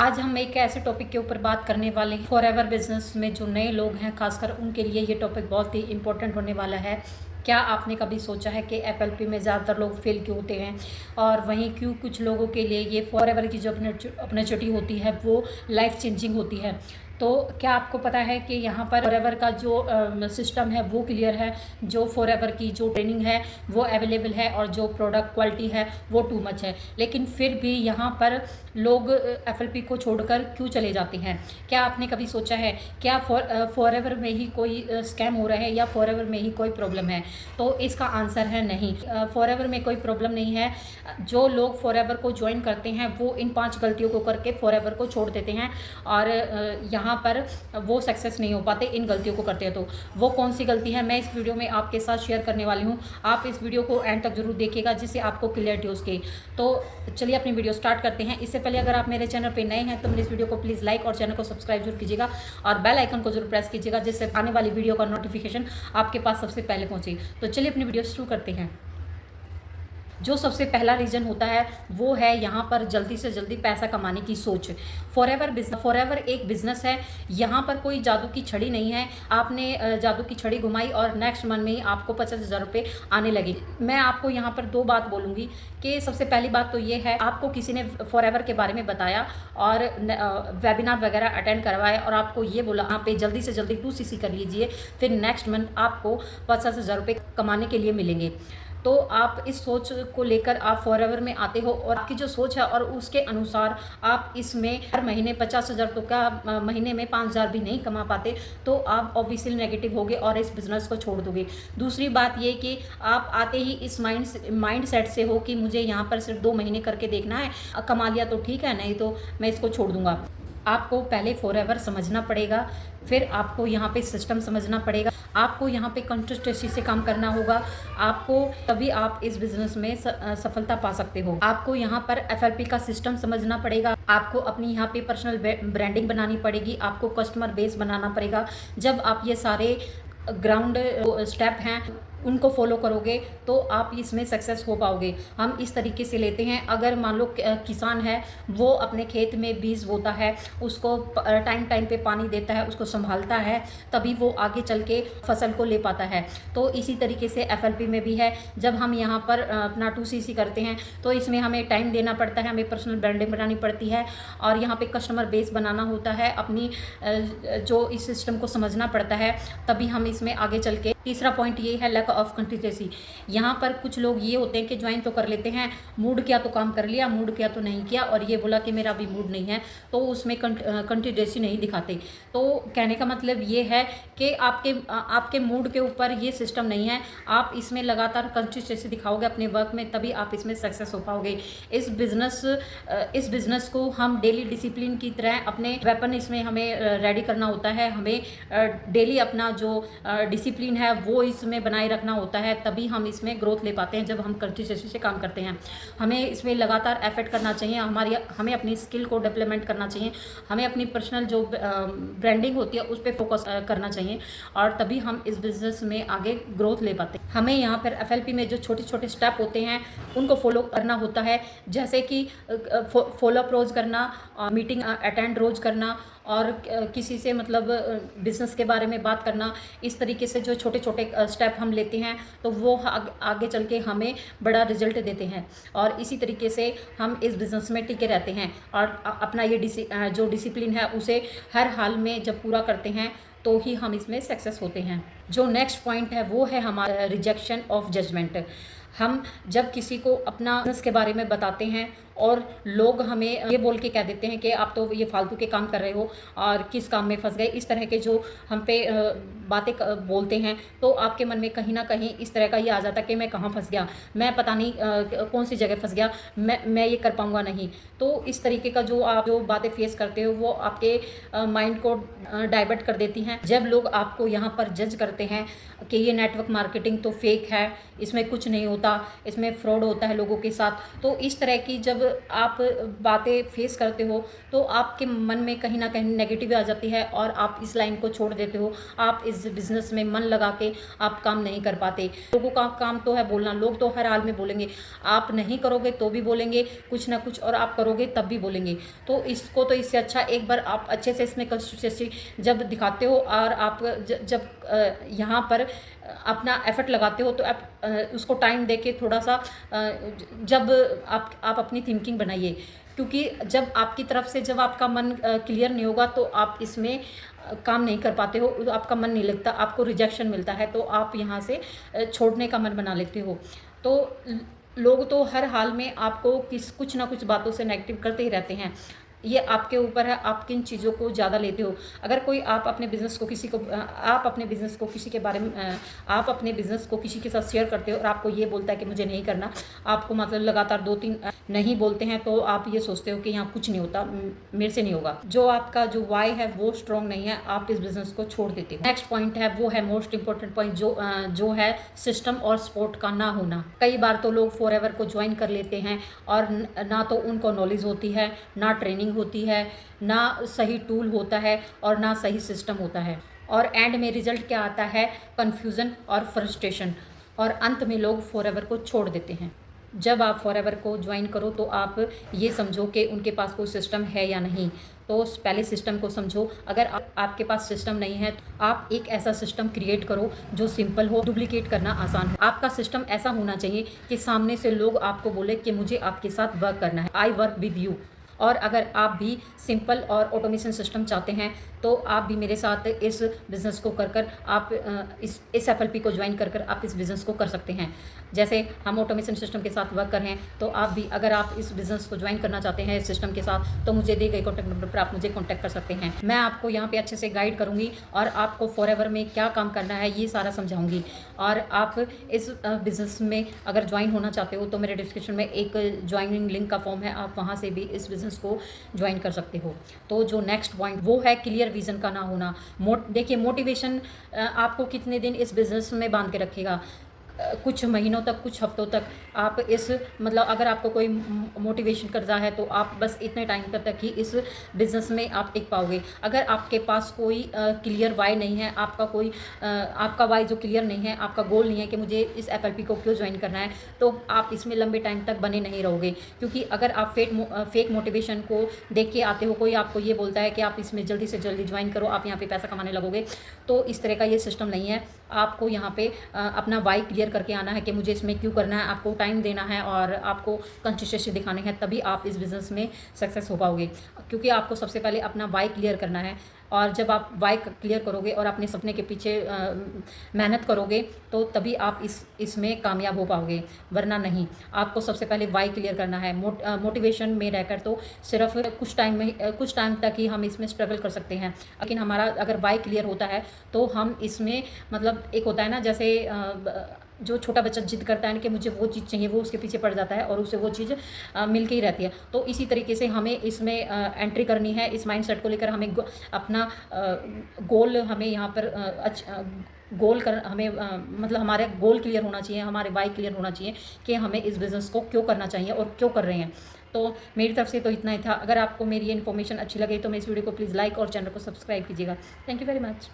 आज हम एक ऐसे टॉपिक के ऊपर बात करने वाले हैं। फॉरएवर बिजनेस में जो नए लोग हैं खासकर उनके लिए ये टॉपिक बहुत ही इंपॉर्टेंट होने वाला है। क्या आपने कभी सोचा है कि एफएलपी में ज़्यादातर लोग फेल क्यों होते हैं और वहीं क्यों कुछ लोगों के लिए ये फॉरएवर की जो अपॉर्चुनिटी होती है वो लाइफ चेंजिंग होती है। तो क्या आपको पता है कि यहाँ पर फॉरएवर का जो सिस्टम है वो क्लियर है, जो फॉरएवर की जो ट्रेनिंग है वो अवेलेबल है और जो प्रोडक्ट क्वालिटी है वो टू मच है, लेकिन फिर भी यहाँ पर लोग एफएलपी को छोड़कर क्यों चले जाते हैं। क्या आपने कभी सोचा है क्या फॉरएवर में ही कोई स्कैम हो रहा है या फॉरएवर में ही कोई प्रॉब्लम है? तो इसका आंसर है नहीं, फॉरएवर में कोई प्रॉब्लम नहीं है। जो लोग फॉरएवर को ज्वाइन करते हैं वो इन 5 गलतियों को करके फॉरएवर को छोड़ देते हैं और यहाँ पर वो सक्सेस नहीं हो पाते इन गलतियों को करते हैं। तो वो कौन सी गलती है मैं इस वीडियो में आपके साथ शेयर करने वाली हूँ। आप इस वीडियो को एंड तक जरूर देखिएगा जिससे आपको क्लियरिटी हो सके। तो चलिए अपनी वीडियो स्टार्ट करते हैं। इससे पहले अगर आप मेरे चैनल पर नए हैं तो मेरे इस वीडियो को प्लीज़ लाइक और चैनल को सब्सक्राइब जरूर कीजिएगा और बेल आइकन को जरूर प्रेस कीजिएगा जिससे आने वाली वीडियो का नोटिफिकेशन आपके पास सबसे पहले पहुंचे। तो चलिए अपनी वीडियो शुरू करते हैं। जो सबसे पहला रीज़न होता है वो है यहाँ पर जल्दी से जल्दी पैसा कमाने की सोच। फॉरएवर एक बिजनेस है, यहाँ पर कोई जादू की छड़ी नहीं है। आपने जादू की छड़ी घुमाई और नेक्स्ट मंथ में ही आपको 50,000 रुपये आने लगे। मैं आपको यहाँ पर 2 बात बोलूँगी कि सबसे पहली बात तो ये है, आपको किसी ने फॉरएवर के बारे में बताया और वेबिनार वगैरह अटेंड करवाए और आपको ये बोला आप पे जल्दी से जल्दी 2cc कर लीजिए, फिर नेक्स्ट मंथ आपको 50,000 रुपये कमाने के लिए मिलेंगे। तो आप इस सोच को लेकर आप फॉरएवर में आते हो और आपकी जो सोच है और उसके अनुसार आप इसमें हर महीने 50,000 तो क्या महीने में 5,000 भी नहीं कमा पाते, तो आप ऑब्वियसली नेगेटिव होगे और इस बिज़नेस को छोड़ दोगे। दूसरी बात ये कि आप आते ही इस माइंड सेट से हो कि मुझे यहाँ पर सिर्फ 2 महीने करके देखना है, कमा लिया तो ठीक है, नहीं तो मैं इसको छोड़ दूँगा। आपको पहले फॉरएवर समझना पड़ेगा, फिर आपको यहाँ पे सिस्टम समझना पड़ेगा, आपको यहाँ पे कंसिस्टेंसी से काम करना होगा, आपको तभी आप इस बिज़नेस में सफलता पा सकते हो। आपको यहाँ पर एफएलपी का सिस्टम समझना पड़ेगा, आपको अपनी यहाँ पे पर्सनल ब्रांडिंग बनानी पड़ेगी, आपको कस्टमर बेस बनाना पड़ेगा। जब आप ये सारे ग्राउंड स्टेप हैं उनको फॉलो करोगे तो आप इसमें सक्सेस हो पाओगे। हम इस तरीके से लेते हैं, अगर मान लो किसान है वो अपने खेत में बीज बोता है, उसको टाइम पे पानी देता है, उसको संभालता है, तभी वो आगे चल के फसल को ले पाता है। तो इसी तरीके से एफएलपी में भी है। जब हम यहाँ पर अपना 2cc करते हैं तो इसमें हमें टाइम देना पड़ता है, हमें पर्सनल ब्रांडिंग बनानी पड़ती है और यहाँ पे कस्टमर बेस बनाना होता है, अपनी जो इस सिस्टम को समझना पड़ता है, तभी हम इसमें आगे चल के। तीसरा पॉइंट ये है लैक ऑफ कंसिस्टेंसी। यहाँ पर कुछ लोग ये होते हैं कि ज्वाइन तो कर लेते हैं, मूड किया तो काम कर लिया, मूड किया तो नहीं किया और ये बोला कि मेरा अभी मूड नहीं है, तो उसमें कंसिस्टेंसी नहीं दिखाते। तो कहने का मतलब ये है कि आपके मूड के ऊपर ये सिस्टम नहीं है। आप इसमें लगातार कंसिस्टेंसी दिखाओगे अपने वर्क में, तभी आप इसमें सक्सेस हो पाओगे। इस बिज़नेस को हम डेली डिसिप्लिन की तरह अपने वेपन इसमें हमें रेडी करना होता है। हमें डेली अपना जो डिसिप्लिन है वो इसमें बनाए रखना होता है, तभी हम इसमें ग्रोथ ले पाते हैं। जब हम कंसिस्टेंसी से काम करते हैं, हमें इसमें लगातार एफर्ट करना चाहिए, हमें अपनी स्किल को डेवलपमेंट करना चाहिए, हमें अपनी पर्सनल जो ब्रांडिंग होती है उस पर फोकस करना चाहिए और तभी हम इस बिज़नेस में आगे ग्रोथ ले पाते हैं। हमें यहाँ पर एफएलपी में जो छोटे छोटे स्टेप होते हैं उनको फॉलो करना होता है, जैसे कि फॉलोअप रोज़ करना, मीटिंग अटेंड रोज़ करना और किसी से मतलब बिज़नेस के बारे में बात करना। इस तरीके से जो छोटे छोटे स्टेप हम लेते हैं तो वो आगे चल के हमें बड़ा रिजल्ट देते हैं और इसी तरीके से हम इस बिज़नेस में टिके रहते हैं और अपना ये जो डिसिप्लिन है उसे हर हाल में जब पूरा करते हैं तो ही हम इसमें सक्सेस होते हैं। जो नेक्स्ट पॉइंट है वो है हमारा रिजेक्शन ऑफ जजमेंट। हम जब किसी को अपना बिज़नेस के बारे में बताते हैं और लोग हमें ये बोल के कह देते हैं कि आप तो ये फालतू के काम कर रहे हो और किस काम में फंस गए, इस तरह के जो हम पे बातें बोलते हैं, तो आपके मन में कहीं ना कहीं इस तरह का ये आ जाता है कि मैं कहाँ फंस गया, मैं पता नहीं कौन सी जगह फंस गया, मैं ये कर पाऊँगा नहीं। तो इस तरीके का जो आप जो बातें फेस करते हो वो आपके माइंड को डाइवर्ट कर देती हैं। जब लोग आपको यहाँ पर जज करते हैं कि ये नेटवर्क मार्केटिंग तो फेक है, इसमें कुछ नहीं होता, इसमें फ्रॉड होता है लोगों के साथ, तो इस तरह की जब आप बातें फेस करते हो तो आपके मन में कहीं ना कहीं नेगेटिव आ जाती है और आप इस लाइन को छोड़ देते हो। आप इस बिज़नेस में मन लगा के आप काम नहीं कर पाते। लोगों का काम तो है बोलना, लोग तो हर हाल में बोलेंगे, आप नहीं करोगे तो भी बोलेंगे कुछ ना कुछ, और आप करोगे तब भी बोलेंगे। तो इससे अच्छा एक बार आप अच्छे से इसमें कंसिस्टेंसी जब दिखाते हो और आप जब यहाँ पर अपना एफर्ट लगाते हो तो आप उसको टाइम दे के थोड़ा सा जब आप अपनी थिंकिंग बनाइए, क्योंकि जब आपकी तरफ से जब आपका मन क्लियर नहीं होगा तो आप इसमें काम नहीं कर पाते हो, आपका मन नहीं लगता, आपको रिजेक्शन मिलता है, तो आप यहाँ से छोड़ने का मन बना लेते हो। तो लोग तो हर हाल में आपको कुछ ना कुछ बातों से नेगेटिव करते ही रहते हैं। ये आपके ऊपर है, आप किन चीज़ों को ज़्यादा लेते हो। अगर कोई आप अपने बिज़नेस को किसी के बारे में आप अपने बिज़नेस को किसी के साथ शेयर करते हो और आपको ये बोलता है कि मुझे नहीं करना, आपको मतलब लगातार 2-3 नहीं बोलते हैं, तो आप ये सोचते हो कि यहाँ कुछ नहीं होता, मेरे से नहीं होगा। जो आपका जो वाई है वो स्ट्रॉन्ग नहीं है, आप इस बिज़नेस को छोड़ देते हो। नेक्स्ट पॉइंट है, वो है मोस्ट इंपॉर्टेंट पॉइंट, जो है सिस्टम और सपोर्ट का ना होना। कई बार तो लोग फॉरएवर को ज्वाइन कर लेते हैं और ना तो उनको नॉलेज होती है, ना ट्रेनिंग होती है, ना सही टूल होता है और ना सही सिस्टम होता है, और एंड में रिजल्ट क्या आता है, कन्फ्यूज़न और फ्रस्ट्रेशन, और अंत में लोग फॉरएवर को छोड़ देते हैं। जब आप फॉरएवर को ज्वाइन करो तो आप ये समझो कि उनके पास कोई सिस्टम है या नहीं, तो पहले सिस्टम को समझो। अगर आपके पास सिस्टम नहीं है तो आप एक ऐसा सिस्टम क्रिएट करो जो सिंपल हो, डुप्लीकेट करना आसान है। आपका सिस्टम ऐसा होना चाहिए कि सामने से लोग आपको बोले कि मुझे आपके साथ वर्क करना है, आई वर्क विद यू। और अगर आप भी सिंपल और ऑटोमेशन सिस्टम चाहते हैं तो आप भी मेरे साथ इस बिज़नेस को कर आप इस एफएलपी को ज्वाइन कर आप इस बिज़नेस को कर सकते हैं। जैसे हम ऑटोमेशन सिस्टम के साथ वर्क कर रहे हैं, तो आप भी अगर आप इस बिज़नेस को ज्वाइन करना चाहते हैं इस सिस्टम के साथ, तो मुझे दिए गए कॉन्टैक्ट नंबर पर आप मुझे कॉन्टैक्ट कर सकते हैं। मैं आपको यहाँ पे अच्छे से गाइड करूँगी और आपको फॉरएवर में क्या काम करना है ये सारा समझाऊँगी। और आप इस बिज़नेस में अगर ज्वाइन होना चाहते हो तो मेरे डिस्क्रिप्शन में एक ज्वाइनिंग लिंक का फॉर्म है, आप वहाँ से भी इस बिज़नेस को ज्वाइन कर सकते हो। तो जो नेक्स्ट पॉइंट वो है क्लियर विज़न का ना होना। देखिए, मोटिवेशन आपको कितने दिन इस बिज़नेस में बांध के रखेगा, कुछ महीनों तक, कुछ हफ्तों तक आप इस मतलब अगर आपको कोई मोटिवेशन कर रहा है तो आप बस इतने टाइम तक ही इस बिज़नेस में आप टिक पाओगे। अगर आपके पास कोई क्लियर वाई नहीं है, आपका वाई जो क्लियर नहीं है, आपका गोल नहीं है कि मुझे इस एफएलपी को क्यों ज्वाइन करना है, तो आप इसमें लंबे टाइम तक बने नहीं रहोगे। क्योंकि अगर आप फेक मोटिवेशन को देख के आते हो, कोई आपको ये बोलता है कि आप इसमें जल्दी से जल्दी ज्वाइन करो, आप यहाँ पे पैसा कमाने लगोगे, तो इस तरह का ये सिस्टम नहीं है। आपको यहाँ पे अपना वाई क्लियर करके आना है कि मुझे इसमें क्यों करना है, आपको टाइम देना है और आपको कंसिस्टेंसी दिखानी है, तभी आप इस बिज़नेस में सक्सेस हो पाओगे। क्योंकि आपको सबसे पहले अपना वाई क्लियर करना है, और जब आप वाई क्लियर करोगे और अपने सपने के पीछे मेहनत करोगे तो तभी आप इसमें कामयाब हो पाओगे, वरना नहीं। आपको सबसे पहले वाई क्लियर करना है। मोटिवेशन में रहकर तो सिर्फ कुछ टाइम तक ही हम इसमें स्ट्रगल कर सकते हैं, लेकिन हमारा अगर वाई क्लियर होता है तो हम इसमें मतलब एक होता है ना, जैसे जो छोटा बच्चा जिद करता है कि मुझे वो चीज़ चाहिए, वो उसके पीछे पड़ जाता है और उसे वो चीज़ मिल के ही रहती है। तो इसी तरीके से हमें इसमें एंट्री करनी है। इस माइंडसेट को लेकर हमें अपना गोल हमें यहाँ पर मतलब हमारे गोल क्लियर होना चाहिए, हमारे वाई क्लियर होना चाहिए कि हमें इस बिज़नेस को क्यों करना चाहिए और क्यों कर रहे हैं। तो मेरी तरफ से तो इतना ही था। अगर आपको मेरी ये इन्फॉर्मेशन अच्छी लगे तो मेरे इस वीडियो को प्लीज़ लाइक और चैनल को सब्सक्राइब कीजिएगा। Thank you very much.